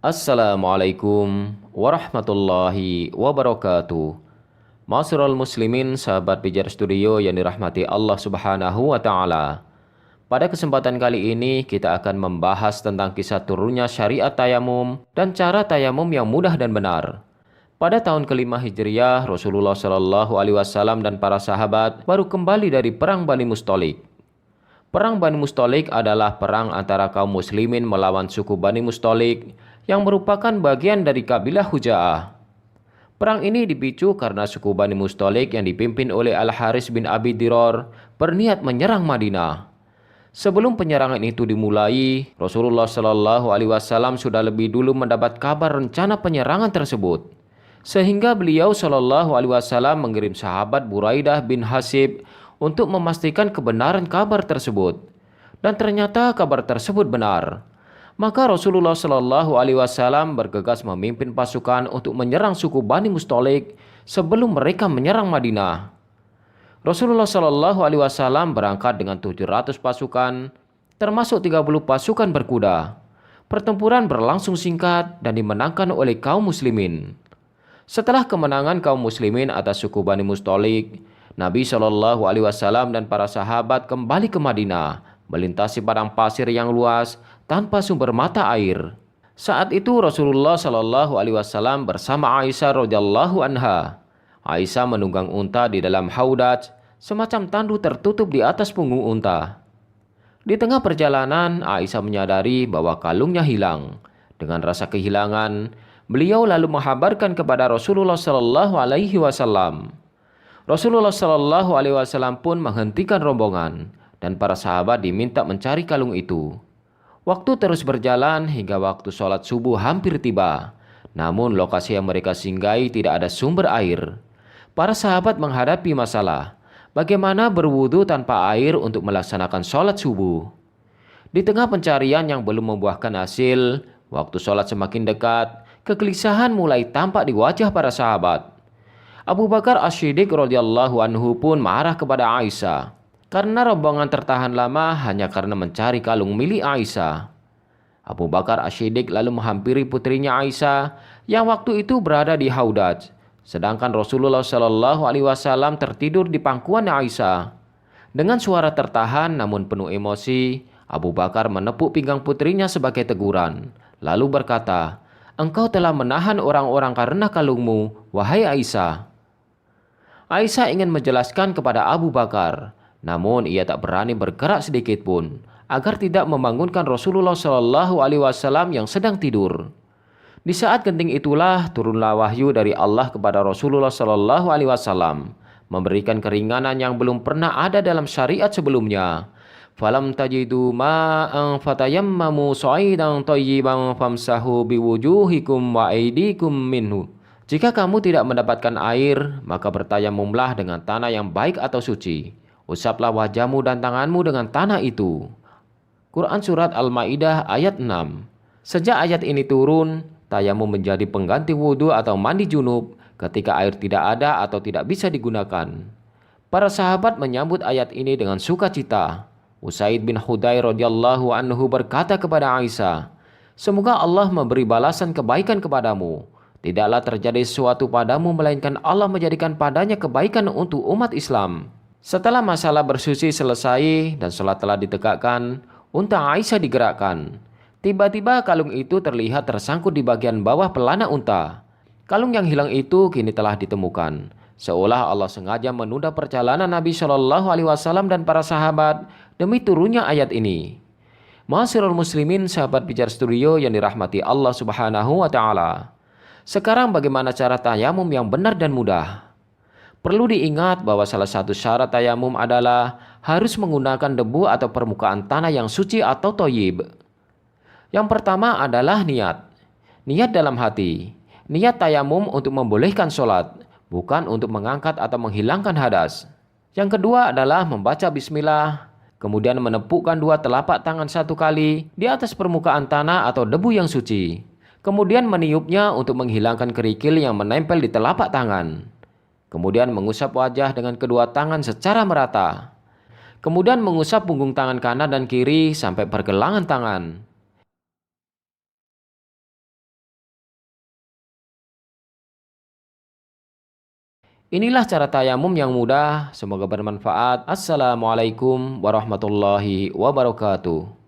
Assalamualaikum warahmatullahi wabarakatuh. Ma'asyiral muslimin, sahabat Pijar Studio yang dirahmati Allah Subhanahu wa taala. Pada kesempatan kali ini kita akan membahas tentang kisah turunnya syariat tayamum dan cara tayamum yang mudah dan benar. Pada tahun kelima Hijriah, Rasulullah Shallallahu Alaihi Wasallam dan para sahabat baru kembali dari perang Bani Mustalik. Perang Bani Mustalik adalah perang antara kaum muslimin melawan suku Bani Mustalik yang merupakan bagian dari kabilah Huja'ah. Perang ini dipicu karena suku Bani Mustalik yang dipimpin oleh Al-Haris bin Abi Diror berniat menyerang Madinah. Sebelum penyerangan itu dimulai, Rasulullah Shallallahu Alaihi Wasallam sudah lebih dulu mendapat kabar rencana penyerangan tersebut. Sehingga beliau Shallallahu Alaihi Wasallam mengirim sahabat Buraidah bin Hasib untuk memastikan kebenaran kabar tersebut. Dan ternyata kabar tersebut benar. Maka Rasulullah Shallallahu Alaihi Wasallam bergegas memimpin pasukan untuk menyerang suku Bani Mustalik sebelum mereka menyerang Madinah. Rasulullah Shallallahu Alaihi Wasallam berangkat dengan 700 pasukan, termasuk 30 pasukan berkuda. Pertempuran berlangsung singkat dan dimenangkan oleh kaum muslimin. Setelah kemenangan kaum muslimin atas suku Bani Mustalik, Nabi Shallallahu Alaihi Wasallam dan para sahabat kembali ke Madinah, melintasi padang pasir yang luas tanpa sumber mata air. Saat itu Rasulullah Shallallahu Alaihi Wasallam bersama Aisyah radhiyallahu anha. Aisyah menunggang unta di dalam haudaj, semacam tandu tertutup di atas punggung unta. Di tengah perjalanan, Aisyah menyadari bahwa kalungnya hilang. Dengan rasa kehilangan, beliau lalu menghabarkan kepada Rasulullah Shallallahu Alaihi Wasallam. Rasulullah Shallallahu Alaihi Wasallam pun menghentikan rombongan dan para sahabat diminta mencari kalung itu. Waktu terus berjalan hingga waktu sholat subuh hampir tiba. Namun lokasi yang mereka singgahi tidak ada sumber air. Para sahabat menghadapi masalah. Bagaimana berwudu tanpa air untuk melaksanakan sholat subuh? Di tengah pencarian yang belum membuahkan hasil, waktu sholat semakin dekat, kegelisahan mulai tampak di wajah para sahabat. Abu Bakar As-Siddiq radhiyallahu anhu pun marah kepada Aisyah karena rombongan tertahan lama hanya karena mencari kalung milik Aisyah. Abu Bakar As-Siddiq lalu menghampiri putrinya Aisyah yang waktu itu berada di haudaj, sedangkan Rasulullah Shallallahu Alaihi Wasallam tertidur di pangkuan Aisyah. Dengan suara tertahan namun penuh emosi, Abu Bakar menepuk pinggang putrinya sebagai teguran, lalu berkata, "Engkau telah menahan orang-orang karena kalungmu, wahai Aisyah." Aisyah ingin menjelaskan kepada Abu Bakar, namun ia tak berani bergerak sedikit pun agar tidak membangunkan Rasulullah Shallallahu Alaihi Wasallam yang sedang tidur. Di saat genting itulah turunlah wahyu dari Allah kepada Rasulullah Shallallahu Alaihi Wasallam, memberikan keringanan yang belum pernah ada dalam syariat sebelumnya. Falam tajidu ma'an fatayammamu sa'idan thayyiban famsahu biwujuhikum wa aydikum minhu. Jika kamu tidak mendapatkan air, maka bertayamumlah dengan tanah yang baik atau suci. Usaplah wajahmu dan tanganmu dengan tanah itu. Quran Surat Al-Ma'idah ayat 6. Sejak ayat ini turun, tayamum menjadi pengganti wudhu atau mandi junub ketika air tidak ada atau tidak bisa digunakan. Para sahabat menyambut ayat ini dengan sukacita. Usaid bin Hudayr radhiyallahu anhu berkata kepada Aisyah, "Semoga Allah memberi balasan kebaikan kepadamu. Tidaklah terjadi sesuatu padamu melainkan Allah menjadikan padanya kebaikan untuk umat Islam." Setelah masalah bersuci selesai dan sholat telah ditegakkan, unta Aisyah digerakkan. Tiba-tiba kalung itu terlihat tersangkut di bagian bawah pelana unta. Kalung yang hilang itu kini telah ditemukan. Seolah Allah sengaja menunda perjalanan Nabi Shallallahu Alaihi Wasallam dan para sahabat demi turunnya ayat ini. Ma'asyiral muslimin, sahabat Pijar Studio yang dirahmati Allah Subhanahu wa taala. Sekarang bagaimana cara tayamum yang benar dan mudah? Perlu diingat bahwa salah satu syarat tayamum adalah harus menggunakan debu atau permukaan tanah yang suci atau thayyib. Yang pertama adalah niat. Niat dalam hati. Niat tayamum untuk membolehkan sholat, bukan untuk mengangkat atau menghilangkan hadas. Yang kedua adalah membaca bismillah, kemudian menepukkan dua telapak tangan satu kali di atas permukaan tanah atau debu yang suci. Kemudian meniupnya untuk menghilangkan kerikil yang menempel di telapak tangan. Kemudian mengusap wajah dengan kedua tangan secara merata. Kemudian mengusap punggung tangan kanan dan kiri sampai pergelangan tangan. Inilah cara tayamum yang mudah, semoga bermanfaat. Assalamualaikum warahmatullahi wabarakatuh.